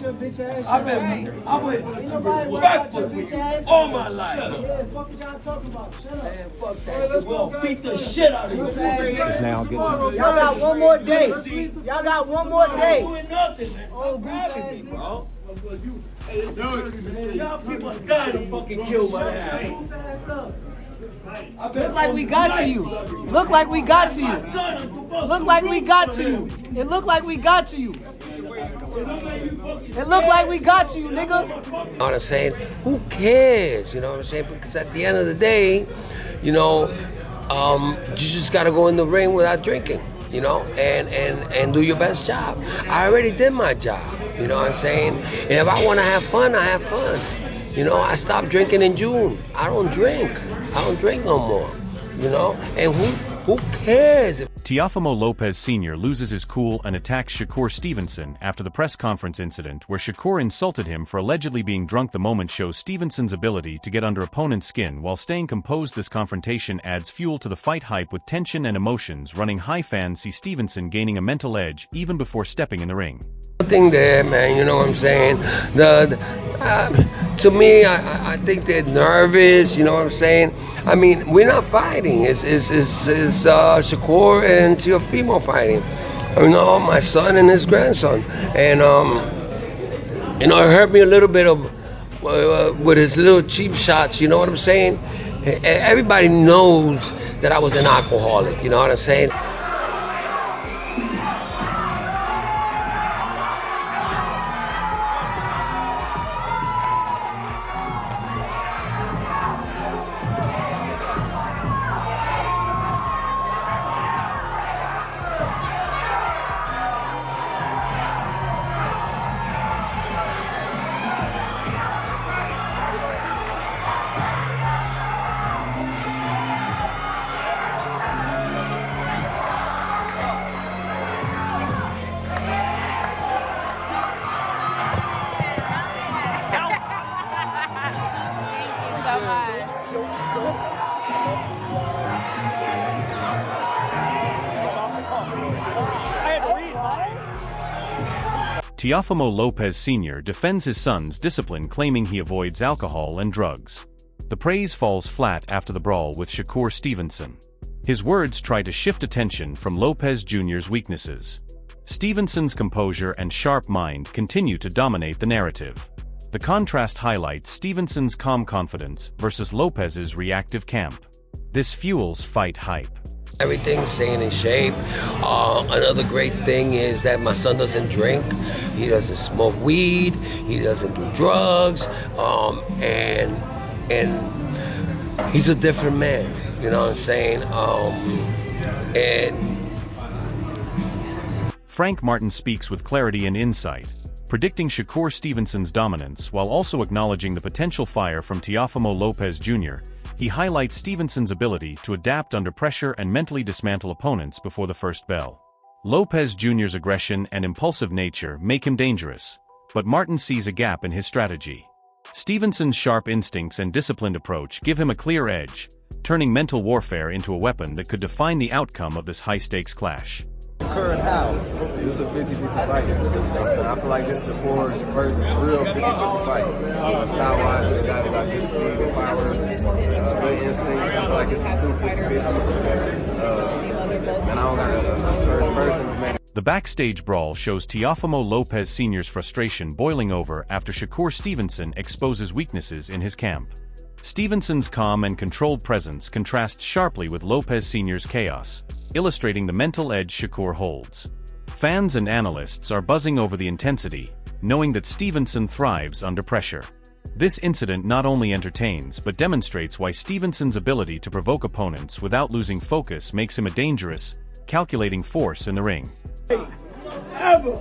your bitch ass. I've been respectful all my life. Yeah, fuck what y'all talking about. Shut up. Man, fuck that. We'll beat the shit out of you. Y'all got one more day. Y'all got one more day. Doing nothing, man. Oh, goof ass nigga. Y'all people are dying to fucking kill my ass. Look like we got to you. Look like we got to you. Look like we got to you. It looked like we got to you. It looked like we got to you, nigga. You know what I'm saying? Who cares? You know what I'm saying? Because at the end of the day, you know, you just gotta go in the ring without drinking, you know, and do your best job. I already did my job, you know what I'm saying? And if I wanna have fun, I have fun. You know, I stopped drinking in June. I don't drink no more, you know? And who cares? Teofimo Lopez Senior loses his cool and attacks Shakur Stevenson after the press conference incident where Shakur insulted him for allegedly being drunk. The moment shows Stevenson's ability to get under opponent's skin while staying composed. This confrontation adds fuel to the fight hype with tension and emotions running high. Fans see Stevenson gaining a mental edge even before stepping in the ring. Nothing there, man, you know what I'm saying? To me, I think they're nervous, you know what I'm saying? I mean, we're not fighting. It's Shakur and Teofimo fighting. You know, my son and his grandson. And, you know, it hurt me a little bit of with his little cheap shots, you know what I'm saying? Everybody knows that I was an alcoholic, you know what I'm saying? Teofimo Lopez Senior defends his son's discipline, claiming he avoids alcohol and drugs. The praise falls flat after the brawl with Shakur Stevenson. His words try to shift attention from Lopez Jr.'s weaknesses. Stevenson's composure and sharp mind continue to dominate the narrative. The contrast highlights Stevenson's calm confidence versus Lopez's reactive camp. This fuels fight hype. Everything's staying in shape. Another great thing is that my son doesn't drink. He doesn't smoke weed. He doesn't do drugs. And he's a different man. You know what I'm saying? Frank Martin speaks with clarity and insight, predicting Shakur Stevenson's dominance while also acknowledging the potential fire from Teofimo Lopez Jr. He highlights Stevenson's ability to adapt under pressure and mentally dismantle opponents before the first bell. Lopez Jr.'s aggression and impulsive nature make him dangerous, but Martin sees a gap in his strategy. Stevenson's sharp instincts and disciplined approach give him a clear edge, turning mental warfare into a weapon that could define the outcome of this high-stakes clash. Current house. This is a 50-50 fight. And I feel like this is the first real 50-50 fight. Style-wise, the guy that got good speed and power, good instincts. I feel like it's a 250-50. And I don't got a certain person, man. The backstage brawl shows Teofimo Lopez Senior's frustration boiling over after Shakur Stevenson exposes weaknesses in his camp. Stevenson's calm and controlled presence contrasts sharply with Lopez Senior's chaos, illustrating the mental edge Shakur holds. Fans and analysts are buzzing over the intensity, knowing that Stevenson thrives under pressure. This incident not only entertains but demonstrates why Stevenson's ability to provoke opponents without losing focus makes him a dangerous, calculating force in the ring. Ever.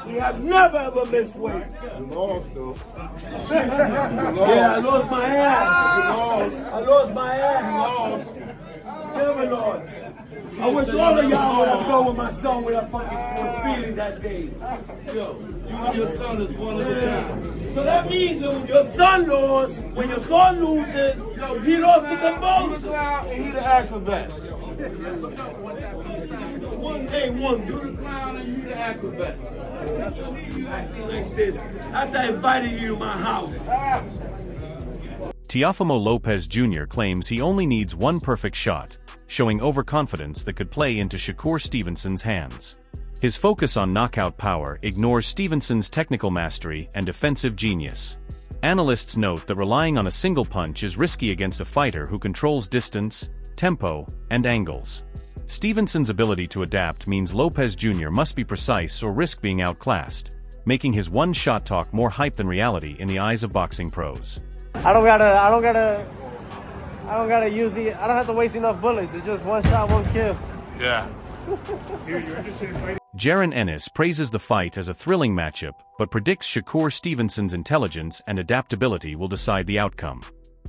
We have never ever missed weight. You lost though. Yeah, I lost my ass. You lost. I lost my ass. You lost. Never lost. I wish all of y'all would have gone with my son with a fucking was feeling that day. Yo, you and your son is one of the guys. So that means that when your son lost, when your son loses, he lost the He's composure. loud and he the acrobat. One day, one You the clown and you the acrobat. like this. After I invited you to my house. Teofimo Lopez Jr. claims he only needs one perfect shot, showing overconfidence that could play into Shakur Stevenson's hands. His focus on knockout power ignores Stevenson's technical mastery and defensive genius. Analysts note that relying on a single punch is risky against a fighter who controls distance, tempo, and angles. Stevenson's ability to adapt means Lopez Jr. must be precise or risk being outclassed, making his one-shot talk more hype than reality in the eyes of boxing pros. I don't have to waste enough bullets. It's just one shot, one kill. Yeah. Jaron Ennis praises the fight as a thrilling matchup, but predicts Shakur Stevenson's intelligence and adaptability will decide the outcome.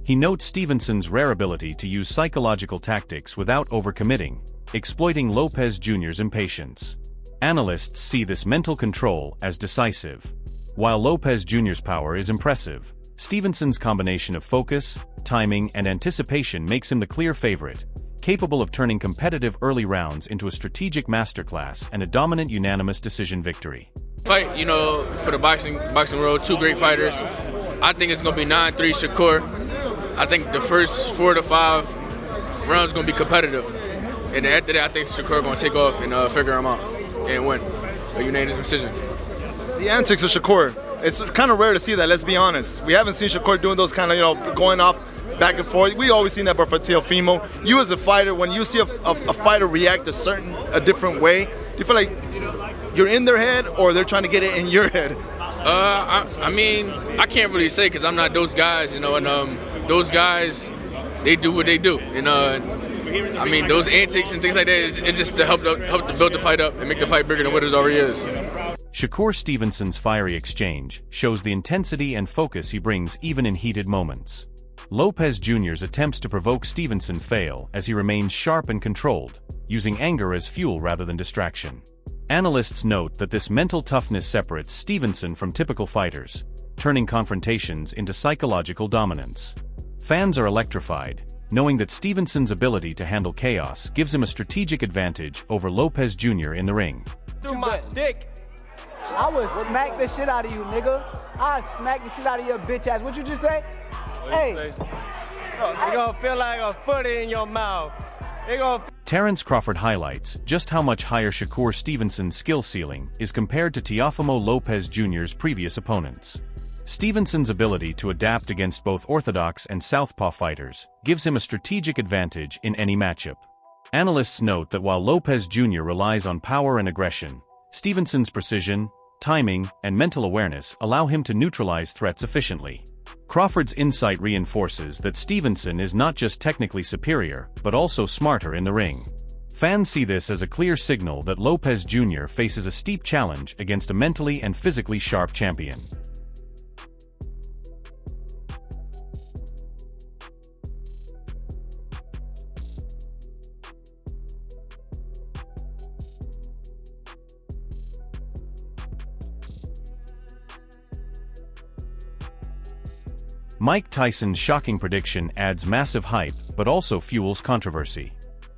He notes Stevenson's rare ability to use psychological tactics without overcommitting, exploiting Lopez Jr.'s impatience. Analysts see this mental control as decisive. While Lopez Jr.'s power is impressive, Stevenson's combination of focus, timing, and anticipation makes him the clear favorite, capable of turning competitive early rounds into a strategic masterclass and a dominant unanimous decision victory. Fight, you know, for the boxing world, two great fighters. I think it's going to be 9-3 Shakur. I think the first 4 to 5 rounds going to be competitive. And after that, I think Shakur going to take off and figure him out and win a unanimous decision. The antics of Shakur, it's kind of rare to see that, let's be honest. We haven't seen Shakur doing those kind of, going off back and forth. We always seen that, but for Teofimo, you as a fighter, when you see a fighter react a different way, do you feel like you're in their head or they're trying to get it in your head? I mean, I can't really say because I'm not those guys, you know, and those guys, they do what they do. And I mean, those antics and things like that, it's just to help to build the fight up and make the fight bigger than what it already is. Shakur Stevenson's fiery exchange shows the intensity and focus he brings even in heated moments. Lopez Jr.'s attempts to provoke Stevenson fail as he remains sharp and controlled, using anger as fuel rather than distraction. Analysts note that this mental toughness separates Stevenson from typical fighters, turning confrontations into psychological dominance. Fans are electrified, knowing that Stevenson's ability to handle chaos gives him a strategic advantage over Lopez Jr. in the ring. Through my dick. I would smack the shit out of you, nigga. I smack the shit out of your bitch ass. What you just say? Hey. You're gonna feel like a foot in your mouth. Terrence Crawford highlights just how much higher Shakur Stevenson's skill ceiling is compared to Teofimo Lopez Jr.'s previous opponents. Stevenson's ability to adapt against both orthodox and southpaw fighters gives him a strategic advantage in any matchup. Analysts note that while Lopez Jr. relies on power and aggression, Stevenson's precision, timing, and mental awareness allow him to neutralize threats efficiently. Crawford's insight reinforces that Stevenson is not just technically superior, but also smarter in the ring. Fans see this as a clear signal that Lopez Jr. faces a steep challenge against a mentally and physically sharp champion. Mike Tyson's shocking prediction adds massive hype, but also fuels controversy.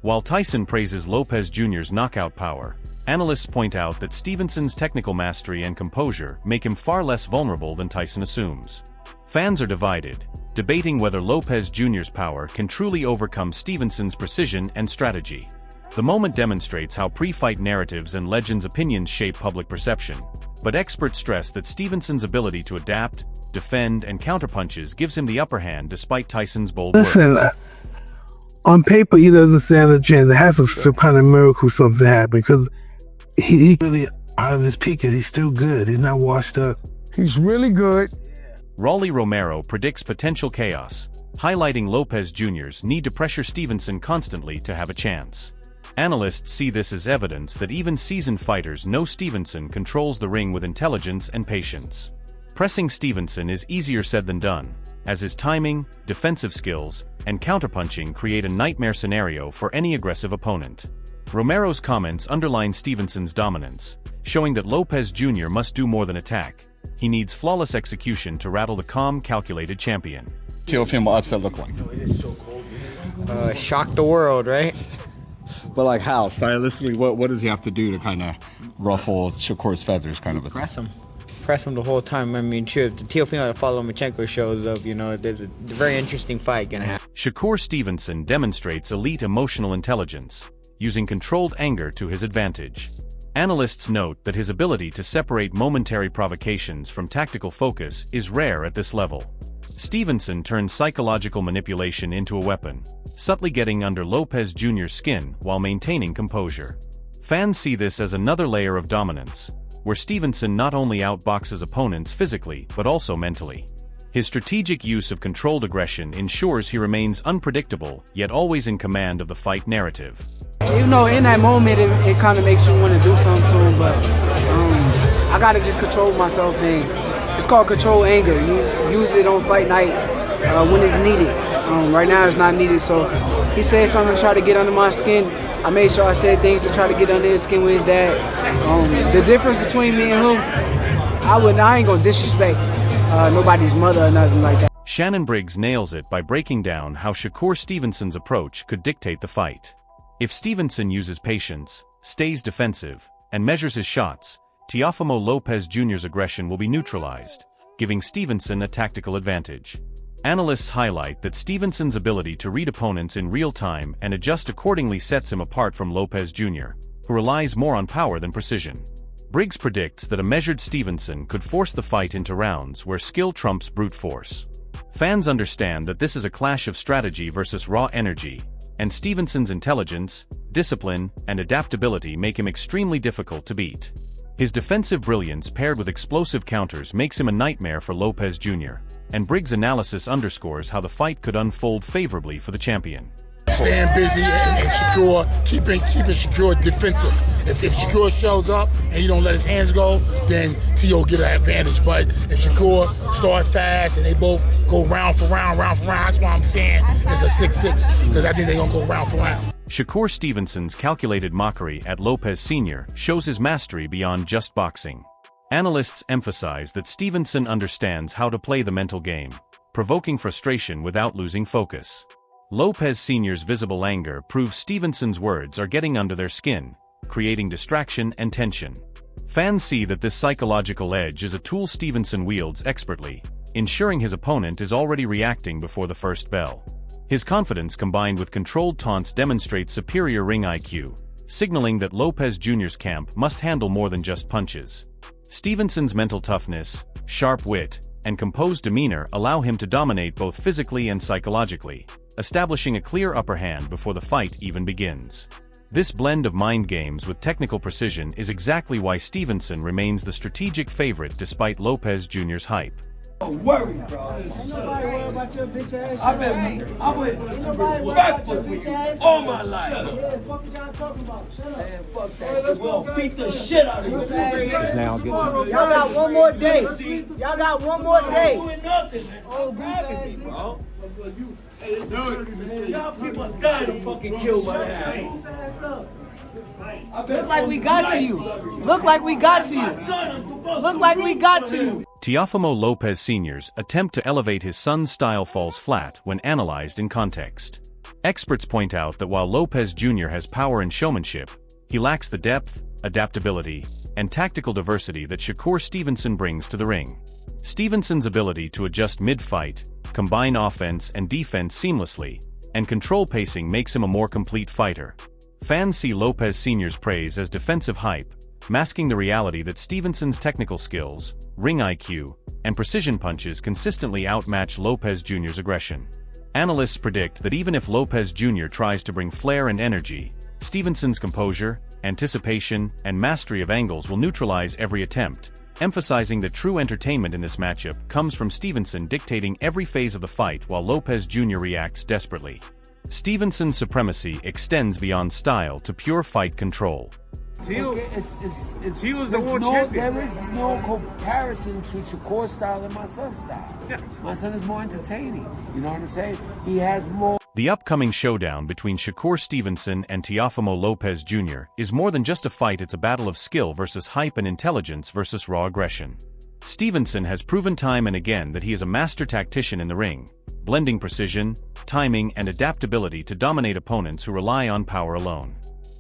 While Tyson praises Lopez Jr.'s knockout power, analysts point out that Stevenson's technical mastery and composure make him far less vulnerable than Tyson assumes. Fans are divided, debating whether Lopez Jr.'s power can truly overcome Stevenson's precision and strategy. The moment demonstrates how pre-fight narratives and legends' opinions shape public perception, but experts stress that Stevenson's ability to adapt, defend, and counterpunches gives him the upper hand despite Tyson's bold words. Listen, on paper he doesn't stand a chance. There has some kind of miracle something happen because he really out of his peak and he's still good. He's not washed up. He's really good. Romero predicts potential chaos, highlighting Lopez Jr.'s need to pressure Stevenson constantly to have a chance. Analysts see this as evidence that even seasoned fighters know Stevenson controls the ring with intelligence and patience. Pressing Stevenson is easier said than done, as his timing, defensive skills, and counterpunching create a nightmare scenario for any aggressive opponent. Romero's comments underline Stevenson's dominance, showing that Lopez Jr. must do more than attack. He needs flawless execution to rattle the calm, calculated champion. Teofimo upset look like? Shock the world, right? But like how? Stylistically, what does he have to do to kind of ruffle Shakur's feathers, kind of a thing? Press him the whole time. I mean, sure, if the Teofimo Lopez shows up, you know, there's a very interesting fight gonna happen. Shakur Stevenson demonstrates elite emotional intelligence, using controlled anger to his advantage. Analysts note that his ability to separate momentary provocations from tactical focus is rare at this level. Stevenson turns psychological manipulation into a weapon, subtly getting under Lopez Jr.'s skin while maintaining composure. Fans see this as another layer of dominance, where Stevenson not only outboxes opponents physically but also mentally. His strategic use of controlled aggression ensures he remains unpredictable yet always in command of the fight narrative. You know, in that moment, it kind of makes you want to do something to him, but I got to just control myself, and it's called control anger. You use it on fight night when it's needed. Right now it's not needed, so he said something to try to get under my skin. I made sure I said things to try to get under his skin with his dad. The difference between me and him, I ain't gonna disrespect nobody's mother or nothing like that. Shannon Briggs nails it by breaking down how Shakur Stevenson's approach could dictate the fight. If Stevenson uses patience, stays defensive, and measures his shots, Teofimo Lopez Jr.'s aggression will be neutralized, giving Stevenson a tactical advantage. Analysts highlight that Stevenson's ability to read opponents in real time and adjust accordingly sets him apart from Lopez Jr., who relies more on power than precision. Briggs predicts that a measured Stevenson could force the fight into rounds where skill trumps brute force. Fans understand that this is a clash of strategy versus raw energy, and Stevenson's intelligence, discipline, and adaptability make him extremely difficult to beat. His defensive brilliance paired with explosive counters makes him a nightmare for Lopez Jr., and Briggs' analysis underscores how the fight could unfold favorably for the champion. Staying busy and Shakur, keeping Shakur defensive. If Shakur shows up and he don't let his hands go, then Teo get an advantage. But if Shakur start fast and they both go round for round, that's why I'm saying it's a 6-6, because I think they're gonna go round for round. Shakur Stevenson's calculated mockery at Lopez Senior shows his mastery beyond just boxing. Analysts emphasize that Stevenson understands how to play the mental game, provoking frustration without losing focus. Lopez Senior's visible anger proves Stevenson's words are getting under their skin, creating distraction and tension. Fans see that this psychological edge is a tool Stevenson wields expertly, ensuring his opponent is already reacting before the first bell. His confidence combined with controlled taunts demonstrates superior ring IQ, signaling that Lopez Jr.'s camp must handle more than just punches. Stevenson's mental toughness, sharp wit, and composed demeanor allow him to dominate both physically and psychologically, establishing a clear upper hand before the fight even begins. This blend of mind games with technical precision is exactly why Stevenson remains the strategic favorite despite Lopez Jr.'s hype. Don't worry, bro. Ain't nobody worried about your bitch ass. I've been respectful with you all my life. Yeah, fuck what y'all talking about. Shut up. Man, fuck that. We'll beat the shit out of you. Y'all got one more day. Y'all got one more day. Doing nothing. Oh, goof ass bro. Y'all people dying to fucking kill my ass. Look like we got to you. Look like we got to you. Look like we got to you. Teofimo Lopez Senior's attempt to elevate his son's style falls flat when analyzed in context. Experts point out that while Lopez Jr. has power and showmanship, he lacks the depth, adaptability, and tactical diversity that Shakur Stevenson brings to the ring. Stevenson's ability to adjust mid-fight, combine offense and defense seamlessly, and control pacing makes him a more complete fighter. Fans see Lopez Senior's praise as defensive hype, masking the reality that Stevenson's technical skills, ring IQ, and precision punches consistently outmatch Lopez Jr.'s aggression. Analysts predict that even if Lopez Jr. tries to bring flair and energy, Stevenson's composure, anticipation, and mastery of angles will neutralize every attempt, emphasizing that true entertainment in this matchup comes from Stevenson dictating every phase of the fight while Lopez Jr. reacts desperately. Stevenson's supremacy extends beyond style to pure fight control. He was the world champion. There is no comparison to Shakur's style and my son's style. Yeah. My son is more entertaining. You know what I'm saying? He has more. The upcoming showdown between Shakur Stevenson and Teofimo Lopez Jr. is more than just a fight, it's a battle of skill versus hype and intelligence versus raw aggression. Stevenson has proven time and again that he is a master tactician in the ring, blending precision, timing, and adaptability to dominate opponents who rely on power alone.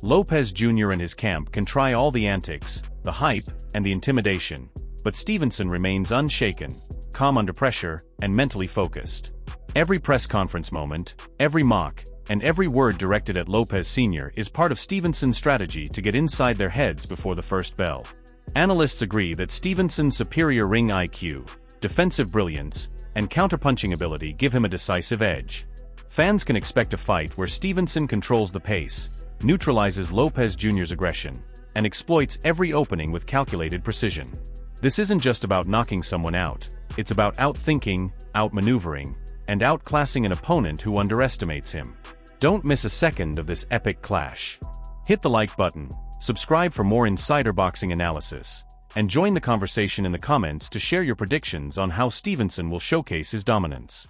Lopez Jr. and his camp can try all the antics, the hype, and the intimidation, but Stevenson remains unshaken, calm under pressure, and mentally focused. Every press conference moment, every mock, and every word directed at Lopez Senior is part of Stevenson's strategy to get inside their heads before the first bell. Analysts agree that Stevenson's superior ring IQ, defensive brilliance, and counterpunching ability give him a decisive edge. Fans can expect a fight where Stevenson controls the pace, neutralizes Lopez Jr.'s aggression, and exploits every opening with calculated precision. This isn't just about knocking someone out, it's about outthinking, outmaneuvering, and outclassing an opponent who underestimates him. Don't miss a second of this epic clash. Hit the like button, subscribe for more insider boxing analysis, and join the conversation in the comments to share your predictions on how Stevenson will showcase his dominance.